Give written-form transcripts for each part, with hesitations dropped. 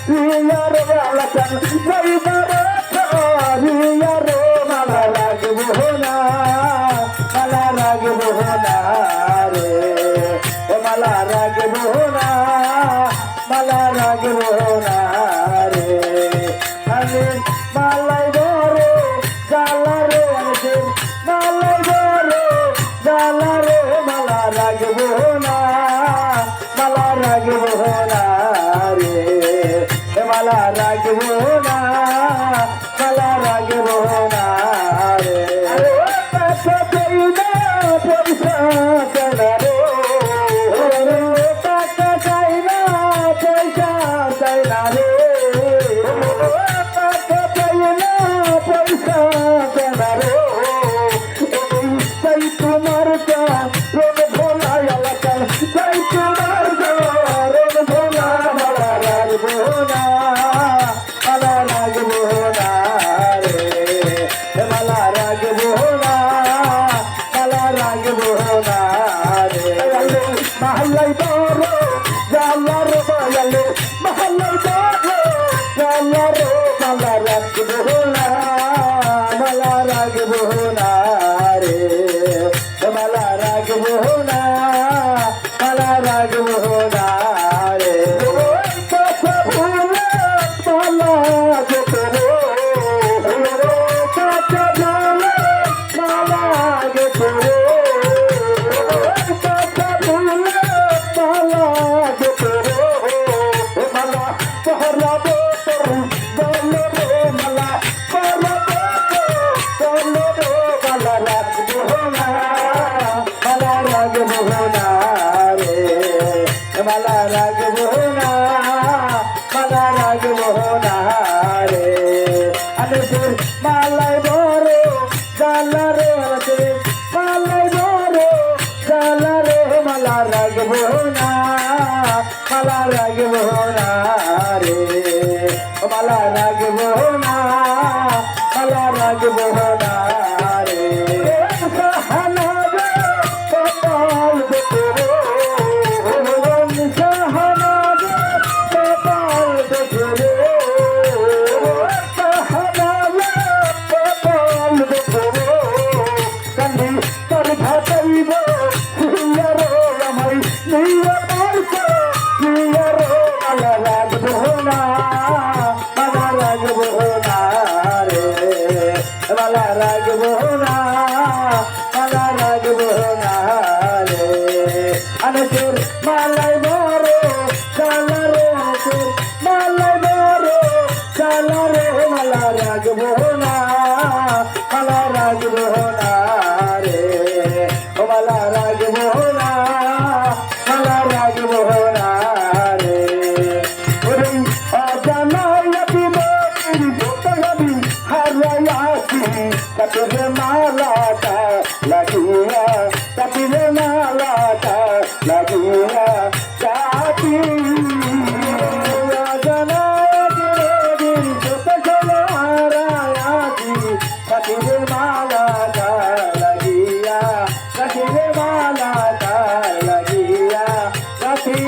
রিয়ার বালাকান যাইবার রিয়ার মালা রাখবো না মালা রাখবো না রে মালা রাখবো না মালা রাখবো না রে আমি মালাই ধরে জ্বালা রে মালাই ধরে জ্বালা রে মালা রাখবো না মালা রাখবো না রে মালা রাখবো না মালা রাখবো না রে পয়সা চাই না পয়সা চাই না রে টাকা চাই না পয়সা চাই না রে টাকা চাই না পয়সা চাই না রে চাই তোমার রোগ ভোলা এলাকা চাই তোমার রোগ ভোলা মালা রাখবো না মালা রাখবো না রে মালা রাখবো না মালা রাখবো না রে মহল্লাই বড় জালার বয়ালে মহল্লাই বড় জালার মালা রাখবো না মালা রাখবো না রে মালা রাখবো না মালা রাখবো না রে কথা ভুলে মালা যেতে রে কথা ভুলে মালা যেতে রে কথা ভুলে মালা যেতে রে মালা পহরাবো তোর বলে রে মালা পহরাবো বলে রে মালা রাখবো না মালা রাখবো না রে মালা রাখবো না মালা রাখবো না রে আরে তোর মালাই বড় জালা রে মালাই বড় জালা রে মালা রাখবো না মালা রাখবো না রে মালা রাখবো না মালা রাখবো না রে সাহানা রে কপাল দেখো সাহানা রে কপাল দেখো সাহানা রে কপাল দেখো কান্দি তোর ঘাটাইব হিয়ার আমায় নিয়া পারছো হিয়ার মালা রাখবো না মালা রাখবো না রে মালা রাখবো না মালা রাখবো না রে আনসুর মালাই বড় চালা রে আনসুর মালাই বড় চালা রে মালা রাখবো না মালা রাখবো না রে মালা রাখবো না মালা রাখবো না রে ওরে অজানায় বিমতির গোতগবি হারায়াছি কাতরে মালাটা লাগিয়া কাতরে মালাটা লাগিয়া চাতি অজানায় বিমতির গোতগবি হারায়াছি কাতরে মালাটা লাগিয়া কাতরে মালাটা লাগিয়া কাতি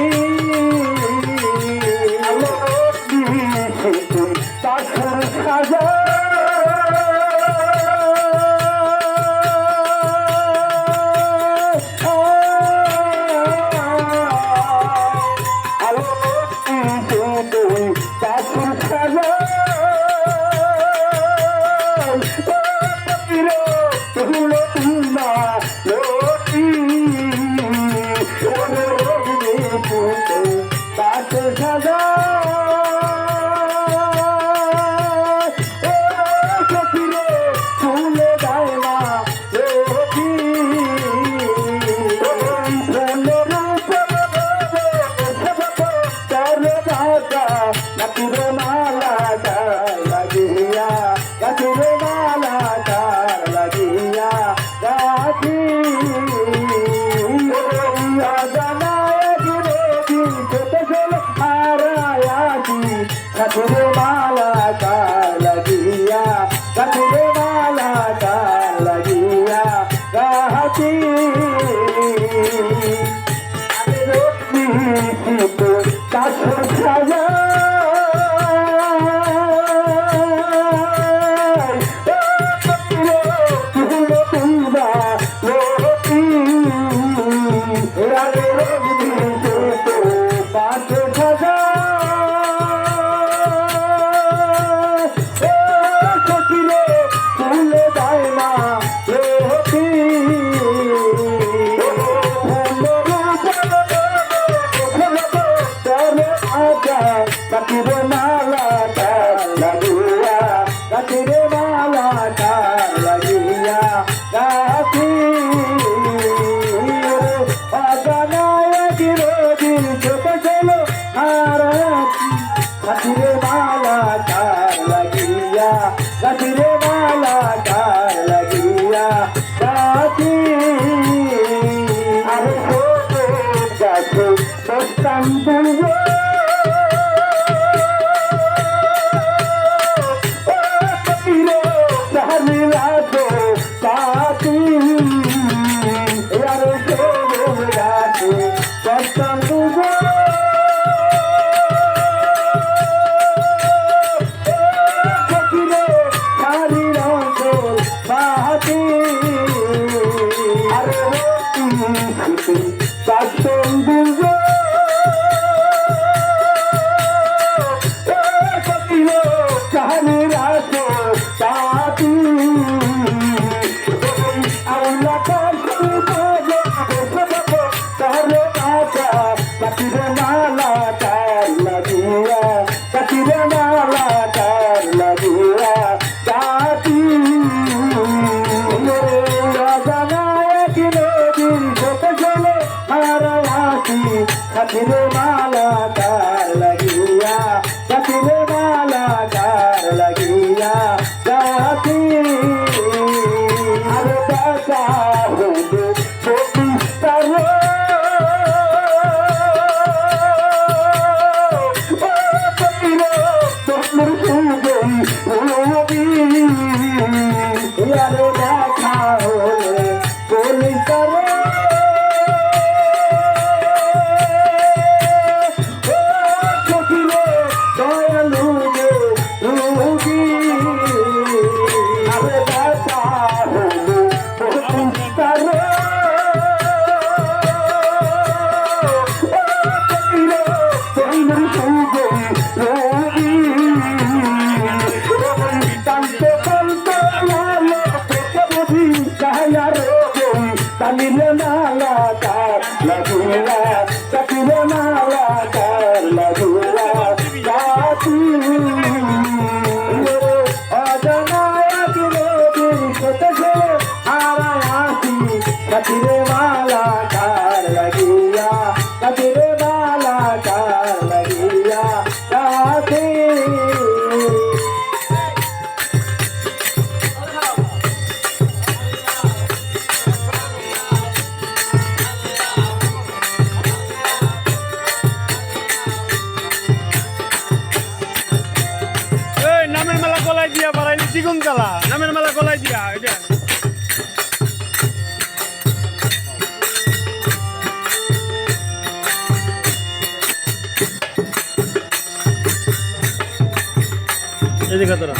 তার সাজা গাছিরে মালা কার লাগিয়া গাছিরে মালা কার লাগিয়া গাছি আরে সবুজ গাছে দোস্তান দুর্গ গাছিরে মালা কার লাগিয়া গাছিরে মালা কার লাগিয়া গাছি আরে দাদা হইবে প্রতিষ্ঠার তোর সুগই রবি আরে দেখা হলে বলিতার Tanile mala kar lagula, tatile mala kar lagula, gati. Ajanaya kile dil kote chale arayasi, tatile mala kar lagiya, tatile mala kar lagiya, gati. নামের মেলা গলায় দিয়া বাড়াইলি দ্বিগুণ জ্বালা নামের মেলা গলায় দিয়া এটা এই যে কতটা